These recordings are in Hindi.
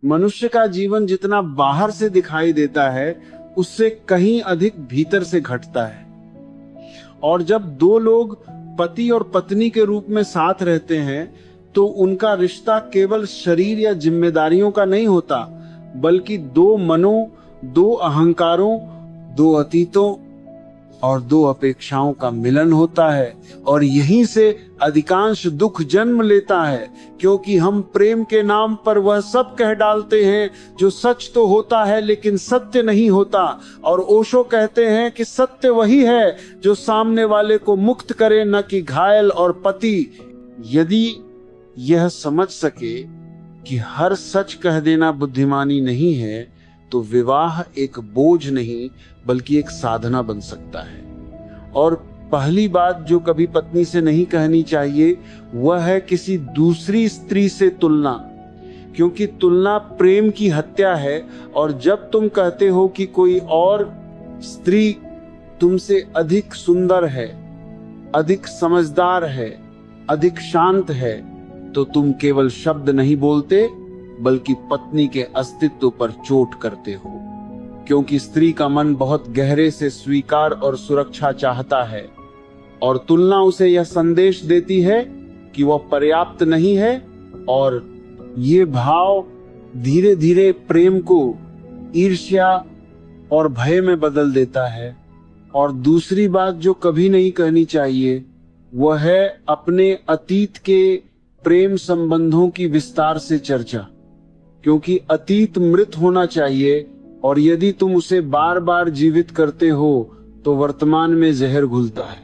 मनुष्य का जीवन जितना बाहर से दिखाई देता है उससे कहीं अधिक भीतर से घटता है। और जब दो लोग पति और पत्नी के रूप में साथ रहते हैं तो उनका रिश्ता केवल शरीर या जिम्मेदारियों का नहीं होता, बल्कि दो मनों, दो अहंकारों, दो अतीतों और दो अपेक्षाओं का मिलन होता है। और यहीं से अधिकांश दुख जन्म लेता है, क्योंकि हम प्रेम के नाम पर वह सब कह डालते हैं जो सच तो होता है लेकिन सत्य नहीं होता। और ओशो कहते हैं कि सत्य वही है जो सामने वाले को मुक्त करे, न कि घायल और पति। यदि यह समझ सके कि हर सच कह देना बुद्धिमानी नहीं है, तो विवाह एक बोझ नहीं बल्कि एक साधना बन सकता है। और पहली बात जो कभी पत्नी से नहीं कहनी चाहिए वह है किसी दूसरी स्त्री से तुलना, क्योंकि तुलना प्रेम की हत्या है। और जब तुम कहते हो कि कोई और स्त्री तुमसे अधिक सुंदर है, अधिक समझदार है, अधिक शांत है, तो तुम केवल शब्द नहीं बोलते बल्कि पत्नी के अस्तित्व पर चोट करते हो। क्योंकि स्त्री का मन बहुत गहरे से स्वीकार और सुरक्षा चाहता है, और तुलना उसे यह संदेश देती है कि वह पर्याप्त नहीं है। और ये भाव धीरे धीरे प्रेम को ईर्ष्या और भय में बदल देता है। और दूसरी बात जो कभी नहीं कहनी चाहिए वह है अपने अतीत के प्रेम संबंधों की विस्तार से चर्चा, क्योंकि अतीत मृत होना चाहिए, और यदि तुम उसे बार बार जीवित करते हो तो वर्तमान में जहर घुलता है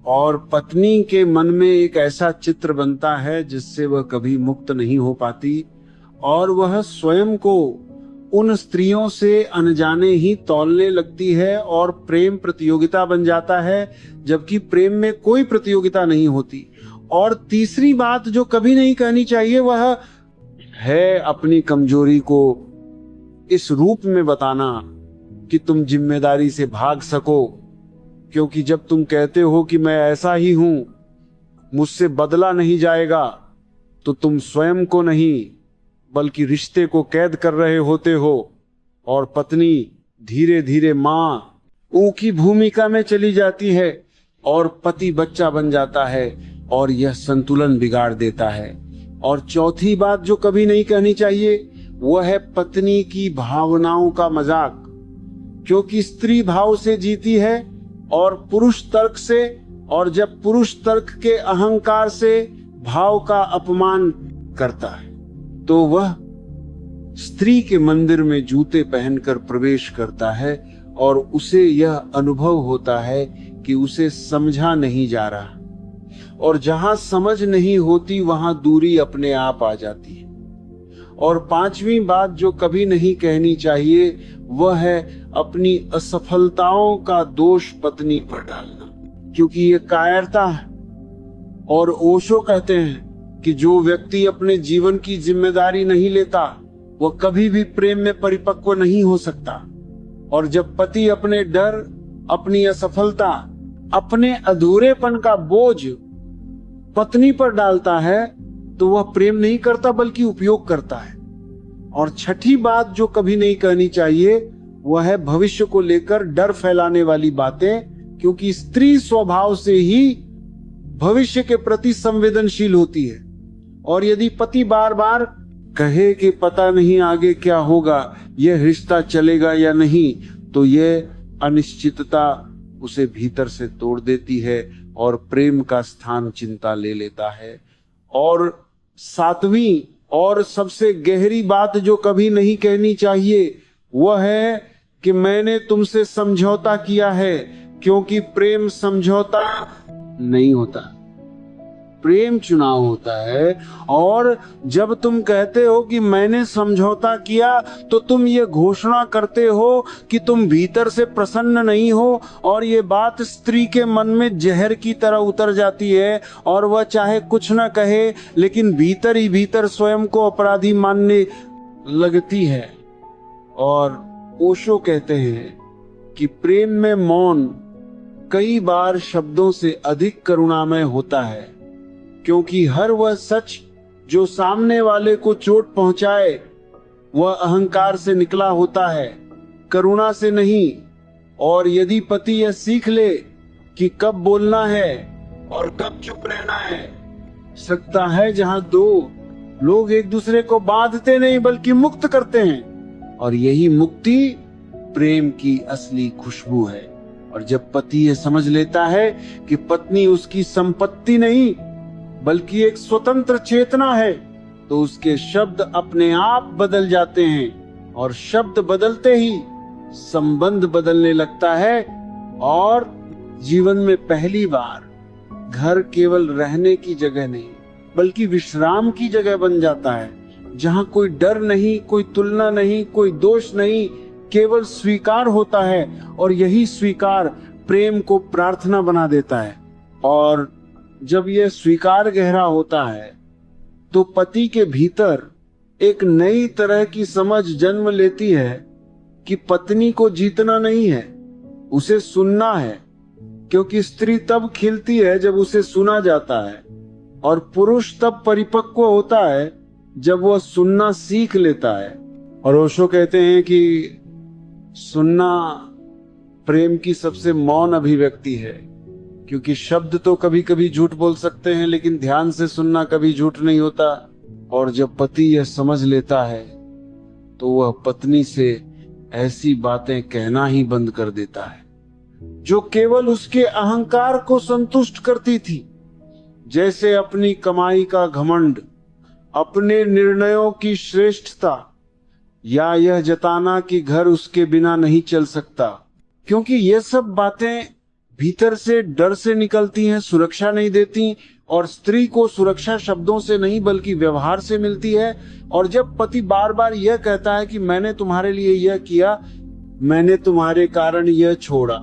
और पत्नी के मन में एक ऐसा चित्र बनता है जिससे वह कभी मुक्त नहीं हो पाती, और वह स्वयं को उन स्त्रियों से अनजाने ही तौलने लगती है और प्रेम प्रतियोगिता बन जाता है, जबकि प्रेम में कोई प्रतियोगिता नहीं होती। और तीसरी बात जो कभी नहीं कहनी चाहिए वह है अपनी कमजोरी को इस रूप में बताना कि तुम जिम्मेदारी से भाग सको। क्योंकि जब तुम कहते हो कि मैं ऐसा ही हूं, मुझसे बदला नहीं जाएगा, तो तुम स्वयं को नहीं बल्कि रिश्ते को कैद कर रहे होते हो। और पत्नी धीरे धीरे मां की भूमिका में चली जाती है और पति बच्चा बन जाता है, और यह संतुलन बिगाड़ देता है। और चौथी बात जो कभी नहीं कहनी चाहिए वह है पत्नी की भावनाओं का मजाक, क्योंकि स्त्री भाव से जीती है और पुरुष तर्क से, और जब पुरुष तर्क के अहंकार से भाव का अपमान करता है तो वह स्त्री के मंदिर में जूते पहनकर प्रवेश करता है, और उसे यह अनुभव होता है कि उसे समझा नहीं जा रहा। और जहां समझ नहीं होती वहां दूरी अपने आप आ जाती है। और पांचवी बात जो कभी नहीं कहनी चाहिए वह है अपनी असफलताओं का दोष पत्नी पर डालना, क्योंकि ये कायरता है। और ओशो कहते हैं कि जो व्यक्ति अपने जीवन की जिम्मेदारी नहीं लेता वह कभी भी प्रेम में परिपक्व नहीं हो सकता। और जब पति अपने डर, अपनी असफलता, अपने अधूरेपन का बोझ पत्नी पर डालता है तो वह प्रेम नहीं करता बल्कि उपयोग करता है। और छठी बात जो कभी नहीं कहनी चाहिए वह है भविष्य को लेकर डर फैलाने वाली बातें, क्योंकि स्त्री स्वभाव से ही भविष्य के प्रति संवेदनशील होती है। और यदि पति बार बार कहे कि पता नहीं आगे क्या होगा, यह रिश्ता चलेगा या नहीं, तो यह अनिश्चितता उसे भीतर से तोड़ देती है और प्रेम का स्थान चिंता ले लेता है। और सातवीं और सबसे गहरी बात जो कभी नहीं कहनी चाहिए वह है कि मैंने तुमसे समझौता किया है, क्योंकि प्रेम समझौता नहीं होता, प्रेम चुनाव होता है। और जब तुम कहते हो कि मैंने समझौता किया तो तुम ये घोषणा करते हो कि तुम भीतर से प्रसन्न नहीं हो, और ये बात स्त्री के मन में जहर की तरह उतर जाती है और वह चाहे कुछ ना कहे लेकिन भीतर ही भीतर स्वयं को अपराधी मानने लगती है। और ओशो कहते हैं कि प्रेम में मौन कई बार शब्दों से अधिक करुणामय होता है, क्योंकि हर वह सच जो सामने वाले को चोट पहुंचाए वह अहंकार से निकला होता है, करुणा से नहीं। और यदि पति यह सीख ले कि कब बोलना है और कब चुप रहना है, सकता है जहां दो लोग एक दूसरे को बांधते नहीं बल्कि मुक्त करते हैं, और यही मुक्ति प्रेम की असली खुशबू है। और जब पति यह समझ लेता है कि पत्नी उसकी संपत्ति नहीं बल्कि एक स्वतंत्र चेतना है, तो उसके शब्द अपने आप बदल जाते हैं, और शब्द बदलते ही संबंध बदलने लगता है, और जीवन में पहली बार घर केवल रहने की जगह नहीं बल्कि विश्राम की जगह बन जाता है, जहां कोई डर नहीं, कोई तुलना नहीं, कोई दोष नहीं, केवल स्वीकार होता है। और यही स्वीकार प्रेम को प्रार्थना बना देता है। और जब यह स्वीकार गहरा होता है तो पति के भीतर एक नई तरह की समझ जन्म लेती है कि पत्नी को जीतना नहीं है, उसे सुनना है। क्योंकि स्त्री तब खिलती है जब उसे सुना जाता है, और पुरुष तब परिपक्व होता है जब वह सुनना सीख लेता है। और ओशो कहते हैं कि सुनना प्रेम की सबसे मौन अभिव्यक्ति है, क्योंकि शब्द तो कभी कभी झूठ बोल सकते हैं, लेकिन ध्यान से सुनना कभी झूठ नहीं होता। और जब पति यह समझ लेता है तो वह पत्नी से ऐसी बातें कहना ही बंद कर देता है जो केवल उसके अहंकार को संतुष्ट करती थी, जैसे अपनी कमाई का घमंड, अपने निर्णयों की श्रेष्ठता, या यह जताना कि घर उसके बिना नहीं चल सकता। क्योंकि ये सब बातें भीतर से डर से निकलती हैं, सुरक्षा नहीं देती, और स्त्री को सुरक्षा शब्दों से नहीं बल्कि व्यवहार से मिलती है। और जब पति बार बार यह कहता है कि मैंने तुम्हारे लिए यह किया, मैंने तुम्हारे कारण यह छोड़ा,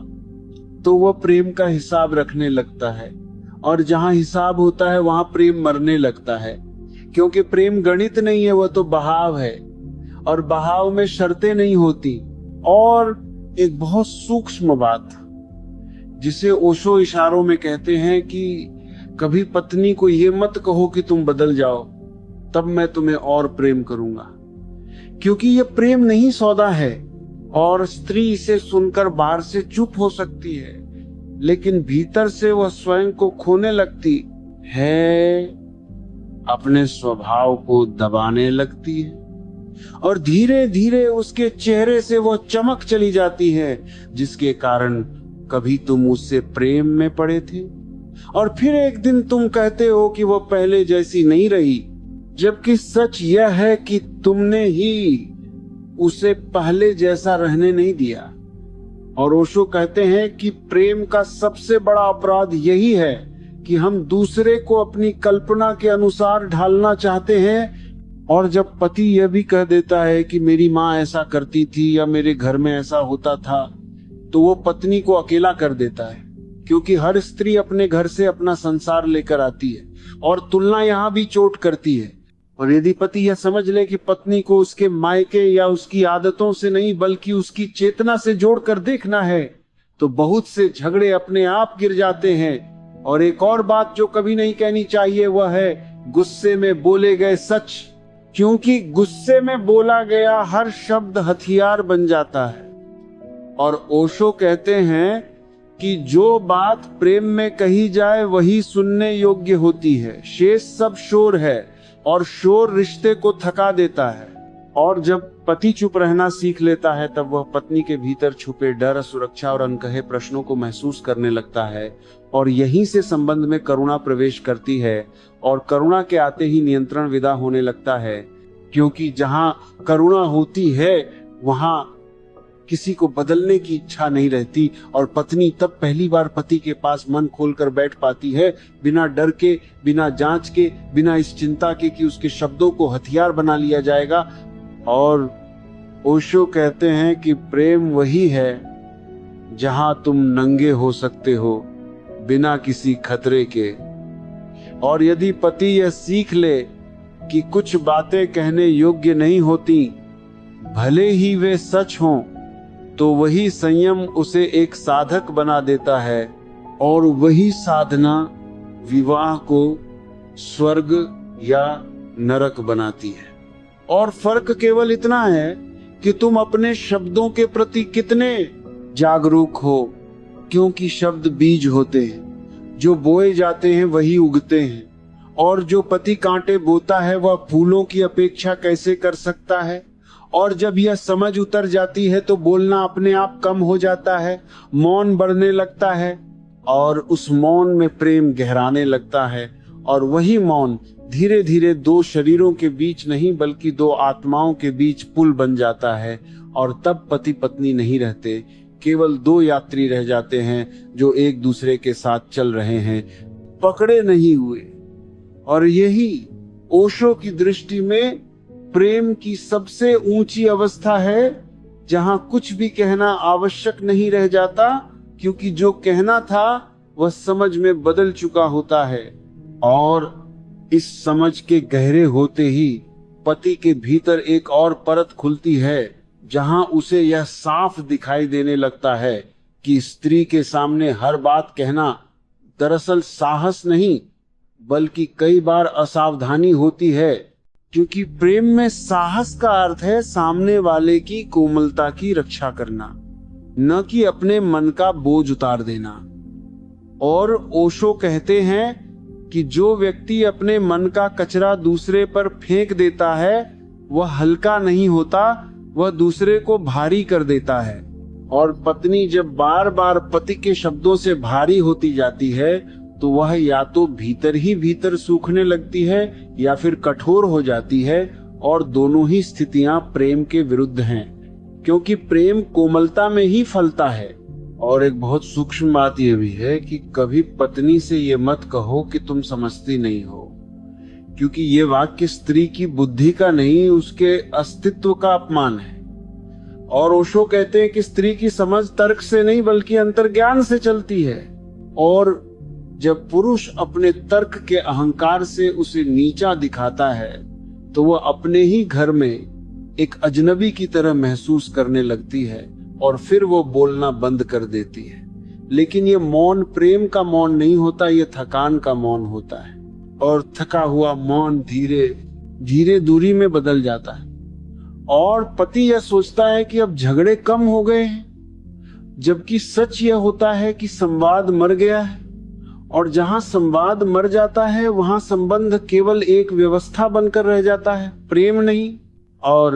तो वह प्रेम का हिसाब रखने लगता है। और जहां हिसाब होता है वहां प्रेम मरने लगता है, क्योंकि प्रेम गणित नहीं है, वह तो बहाव है, और बहाव में शर्तें नहीं होती। और एक बहुत सूक्ष्म बात जिसे ओशो इशारों में कहते हैं कि कभी पत्नी को ये मत कहो कि तुम बदल जाओ, तब मैं तुम्हें और प्रेम करूंगा, क्योंकि ये प्रेम नहीं सौदा है। और स्त्री इसे सुनकर बाहर से चुप हो सकती है, लेकिन भीतर से वह स्वयं को खोने लगती है, अपने स्वभाव को दबाने लगती है, और धीरे धीरे उसके चेहरे से वह चमक चली जाती है जिसके कारण कभी तुम उससे प्रेम में पड़े थे, और फिर एक दिन तुम कहते हो कि वह पहले जैसी नहीं रही, जबकि सच यह है कि तुमने ही उसे पहले जैसा रहने नहीं दिया। और ओशो कहते हैं कि प्रेम का सबसे बड़ा अपराध यही है कि हम दूसरे को अपनी कल्पना के अनुसार ढालना चाहते हैं। और जब पति यह भी कह देता है कि मेरी माँ ऐसा करती थी या मेरे घर में ऐसा होता था, तो वो पत्नी को अकेला कर देता है, क्योंकि हर स्त्री अपने घर से अपना संसार लेकर आती है, और तुलना यहाँ भी चोट करती है। और यदि पति यह समझ ले कि पत्नी को उसके मायके या उसकी आदतों से नहीं बल्कि उसकी चेतना से जोड़कर देखना है, तो बहुत से झगड़े अपने आप गिर जाते हैं। और एक और बात जो कभी नहीं कहनी चाहिए वह है गुस्से में बोले गए सच, क्योंकि गुस्से में बोला गया हर शब्द हथियार बन जाता है। और ओशो कहते हैं कि जो बात प्रेम में कही जाए वही सुनने योग्य होती है, शेष सब शोर है, और शोर रिश्ते को थका देता है। और जब पति चुप रहना सीख लेता है तब वह पत्नी के भीतर छुपे डर, सुरक्षा और अनकहे प्रश्नों को महसूस करने लगता है, और यहीं से संबंध में करुणा प्रवेश करती है। और करुणा के आते ही नियंत्रण विदा होने लगता है, क्योंकि जहां करुणा होती है वहां किसी को बदलने की इच्छा नहीं रहती, और पत्नी तब पहली बार पति के पास मन खोलकर बैठ पाती है, बिना डर के, बिना जांच के, बिना इस चिंता के कि उसके शब्दों को हथियार बना लिया जाएगा। और ओशो कहते हैं कि प्रेम वही है जहां तुम नंगे हो सकते हो बिना किसी खतरे के। और यदि पति यह सीख ले कि कुछ बातें कहने योग्य नहीं होती, भले ही वे सच हों, तो वही संयम उसे एक साधक बना देता है, और वही साधना विवाह को स्वर्ग या नरक बनाती है। और फर्क केवल इतना है कि तुम अपने शब्दों के प्रति कितने जागरूक हो, क्योंकि शब्द बीज होते हैं, जो बोए जाते हैं वही उगते हैं, और जो पति कांटे बोता है वह फूलों की अपेक्षा कैसे कर सकता है। और जब यह समझ उतर जाती है तो बोलना अपने आप कम हो जाता है, मौन बढ़ने लगता है, और उस मौन में प्रेम गहराने लगता है, और वही मौन धीरे धीरे दो शरीरों के बीच नहीं बल्कि दो आत्माओं के बीच पुल बन जाता है। और तब पति पत्नी नहीं रहते, केवल दो यात्री रह जाते हैं जो एक दूसरे के साथ चल रहे हैं, पकड़े नहीं हुए। और यही ओशो की दृष्टि में प्रेम की सबसे ऊंची अवस्था है, जहां कुछ भी कहना आवश्यक नहीं रह जाता, क्योंकि जो कहना था वह समझ में बदल चुका होता है। और इस समझ के गहरे होते ही पति के भीतर एक और परत खुलती है, जहां उसे यह साफ दिखाई देने लगता है कि स्त्री के सामने हर बात कहना दरअसल साहस नहीं बल्कि कई बार असावधानी होती है, क्योंकि प्रेम में साहस का अर्थ है सामने वाले की कोमलता की रक्षा करना, न कि अपने मन का बोझ उतार देना। और ओशो कहते हैं कि जो व्यक्ति अपने मन का कचरा दूसरे पर फेंक देता है वह हल्का नहीं होता, वह दूसरे को भारी कर देता है। और पत्नी जब बार बार पति के शब्दों से भारी होती जाती है तो वह या तो भीतर ही भीतर सूखने लगती है या फिर कठोर हो जाती है, और दोनों ही स्थितियां प्रेम के विरुद्ध हैं, क्योंकि प्रेम कोमलता में ही फलता है। और एक बहुत सूक्ष्म बात यह भी है कि कभी पत्नी से ये मत कहो कि तुम समझती नहीं हो, क्योंकि ये वाक्य स्त्री की बुद्धि का नहीं, उसके अस्तित्व का अपमान है। और ओशो कहते हैं कि स्त्री की समझ तर्क से नहीं बल्कि अंतर्ज्ञान से चलती है, और जब पुरुष अपने तर्क के अहंकार से उसे नीचा दिखाता है तो वह अपने ही घर में एक अजनबी की तरह महसूस करने लगती है, और फिर वो बोलना बंद कर देती है। लेकिन ये मौन प्रेम का मौन नहीं होता, ये थकान का मौन होता है, और थका हुआ मौन धीरे धीरे दूरी में बदल जाता है। और पति यह सोचता है कि अब झगड़े कम हो गए हैं, जबकि सच यह होता है कि संवाद मर गया है, और जहां संवाद मर जाता है वहां संबंध केवल एक व्यवस्था बनकर रह जाता है, प्रेम नहीं। और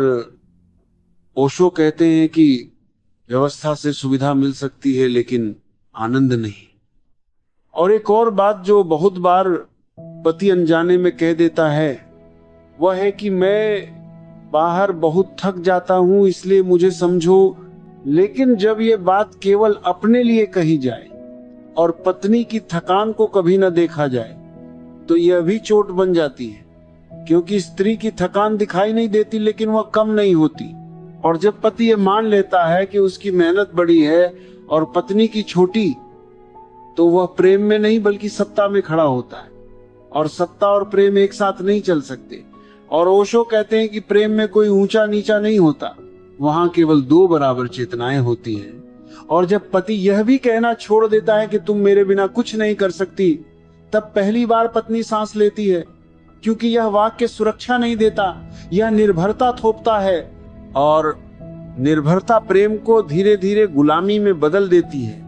ओशो कहते हैं कि व्यवस्था से सुविधा मिल सकती है लेकिन आनंद नहीं। और एक और बात जो बहुत बार पति अनजाने में कह देता है वह है कि मैं बाहर बहुत थक जाता हूं इसलिए मुझे समझो। लेकिन जब ये बात केवल अपने लिए कही जाए और पत्नी की थकान को कभी न देखा जाए तो यह भी चोट बन जाती है, क्योंकि स्त्री की थकान दिखाई नहीं देती लेकिन वह कम नहीं होती। और जब पति ये मान लेता है कि उसकी मेहनत बड़ी है और पत्नी की छोटी, तो वह प्रेम में नहीं बल्कि सत्ता में खड़ा होता है, और सत्ता और प्रेम एक साथ नहीं चल सकते। और ओशो कहते हैं कि प्रेम में कोई ऊंचा नीचा नहीं होता, वहां केवल दो बराबर चेतनाएं होती हैं। और जब पति यह भी कहना छोड़ देता है कि तुम मेरे बिना कुछ नहीं कर सकती, तब पहली बार पत्नी सांस लेती है, क्योंकि यह वाक्य सुरक्षा नहीं देता, यह निर्भरता थोपता है, और निर्भरता प्रेम को धीरे धीरे गुलामी में बदल देती है,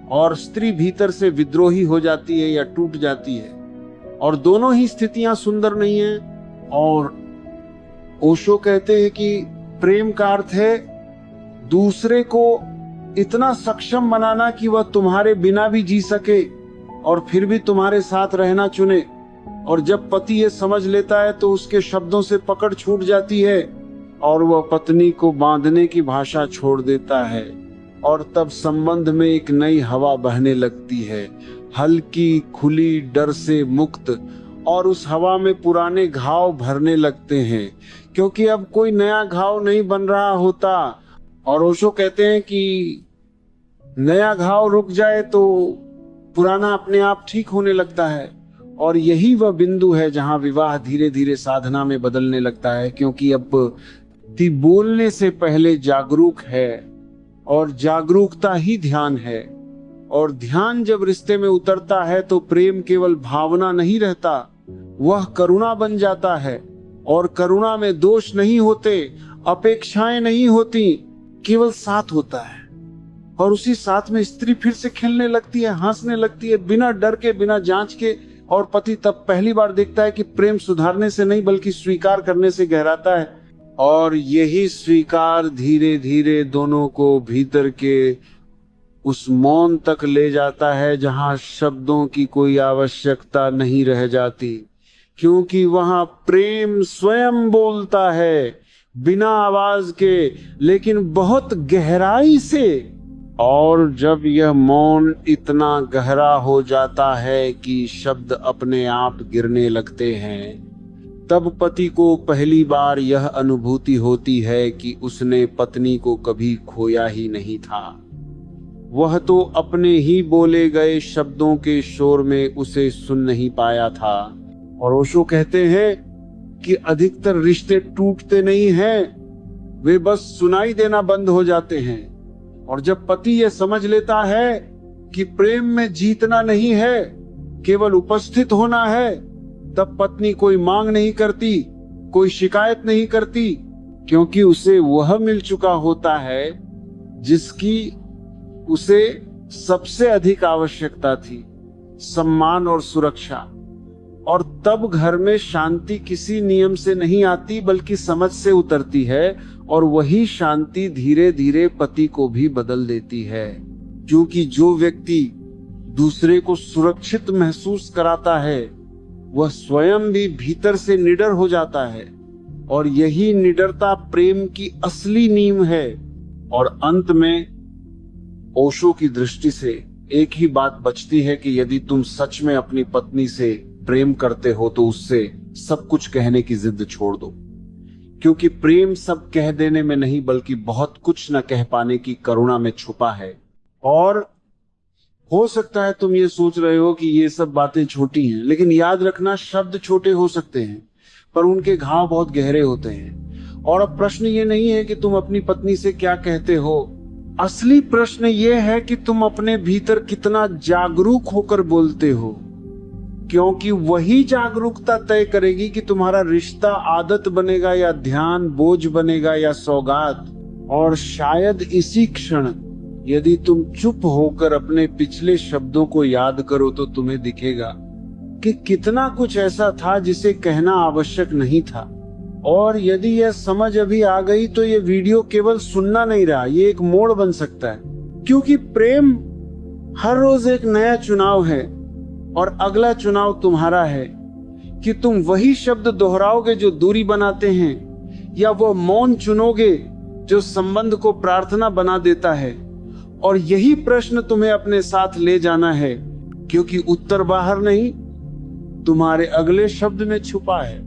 और स्त्री भीतर से विद्रोही हो जाती है या टूट जाती है। और दोनों ही स्थितियां सुंदर नहीं है। और ओशो कहते हैं कि प्रेम का अर्थ है दूसरे को इतना सक्षम बनाना कि वह तुम्हारे बिना भी जी सके और फिर भी तुम्हारे साथ रहना चुने। और जब पति ये समझ लेता है तो उसके शब्दों से पकड़ छूट जाती है और वह पत्नी को बांधने की भाषा छोड़ देता है, और तब संबंध में एक नई हवा बहने लगती है, हल्की खुली डर से मुक्त। और उस हवा में पुराने घाव भरने लगते हैं, क्योंकि अब कोई नया घाव नहीं बन रहा होता। और ओशो कहते हैं कि नया घाव रुक जाए तो पुराना अपने आप ठीक होने लगता है। और यही वह बिंदु है जहां विवाह धीरे धीरे साधना में बदलने लगता है, क्योंकि अब पति बोलने से पहले जागरूक है, और जागरूकता ही ध्यान है। और ध्यान जब रिश्ते में उतरता है तो प्रेम केवल भावना नहीं रहता, वह करुणा बन जाता है। और करुणा में दोष नहीं होते, अपेक्षाएं नहीं होती, केवल साथ होता है। और उसी साथ में स्त्री फिर से खेलने लगती है, हंसने लगती है, बिना डर के, बिना जांच के। और पति तब पहली बार देखता है कि प्रेम सुधारने से नहीं बल्कि स्वीकार करने से गहराता है। और यही स्वीकार धीरे धीरे दोनों को भीतर के उस मौन तक ले जाता है जहां शब्दों की कोई आवश्यकता नहीं रह जाती, क्योंकि वहां प्रेम स्वयं बोलता है, बिना आवाज के, लेकिन बहुत गहराई से। और जब यह मौन इतना गहरा हो जाता है कि शब्द अपने आप गिरने लगते हैं, तब पति को पहली बार यह अनुभूति होती है कि उसने पत्नी को कभी खोया ही नहीं था। वह तो अपने ही बोले गए शब्दों के शोर में उसे सुन नहीं पाया था। और ओशो कहते हैं कि अधिकतर रिश्ते टूटते नहीं हैं, वे बस सुनाई देना बंद हो जाते हैं। और जब पति यह समझ लेता है कि प्रेम में जीतना नहीं है, केवल उपस्थित होना है, तब पत्नी कोई मांग नहीं करती, कोई शिकायत नहीं करती, क्योंकि उसे वह मिल चुका होता है जिसकी उसे सबसे अधिक आवश्यकता थी, सम्मान और सुरक्षा। और तब घर में शांति किसी नियम से नहीं आती बल्कि समझ से उतरती है, और वही शांति धीरे धीरे पति को भी बदल देती है। क्योंकि जो व्यक्ति दूसरे को सुरक्षित महसूस कराता है, वह स्वयं भी भीतर से निडर हो जाता है। और यही निडरता प्रेम की असली नींव है। और अंत में ओशो की दृष्टि से एक ही बात बचती है कि यदि तुम सच में अपनी पत्नी से प्रेम करते हो तो उससे सब कुछ कहने की जिद छोड़ दो, क्योंकि प्रेम सब कह देने में नहीं बल्कि बहुत कुछ न कह पाने की करुणा में छुपा है। और हो सकता है तुम ये सोच रहे हो कि ये सब बातें छोटी हैं, लेकिन याद रखना, शब्द छोटे हो सकते हैं पर उनके घाव बहुत गहरे होते हैं। और अब प्रश्न ये नहीं है कि तुम अपनी पत्नी से क्या कहते हो, असली प्रश्न ये है कि तुम अपने भीतर कितना जागरूक होकर बोलते हो, क्योंकि वही जागरूकता तय करेगी कि तुम्हारा रिश्ता आदत बनेगा या ध्यान, बोझ बनेगा या सौगात। और शायद इसी क्षण यदि तुम चुप होकर अपने पिछले शब्दों को याद करो तो तुम्हें दिखेगा कि कितना कुछ ऐसा था जिसे कहना आवश्यक नहीं था। और यदि यह समझ अभी आ गई तो यह वीडियो केवल सुनना नहीं रहा, ये एक मोड़ बन सकता है, क्योंकि प्रेम हर रोज एक नया चुनाव है। और अगला चुनाव तुम्हारा है कि तुम वही शब्द दोहराओगे जो दूरी बनाते हैं, या वो मौन चुनोगे जो संबंध को प्रार्थना बना देता है। और यही प्रश्न तुम्हें अपने साथ ले जाना है, क्योंकि उत्तर बाहर नहीं, तुम्हारे अगले शब्द में छुपा है।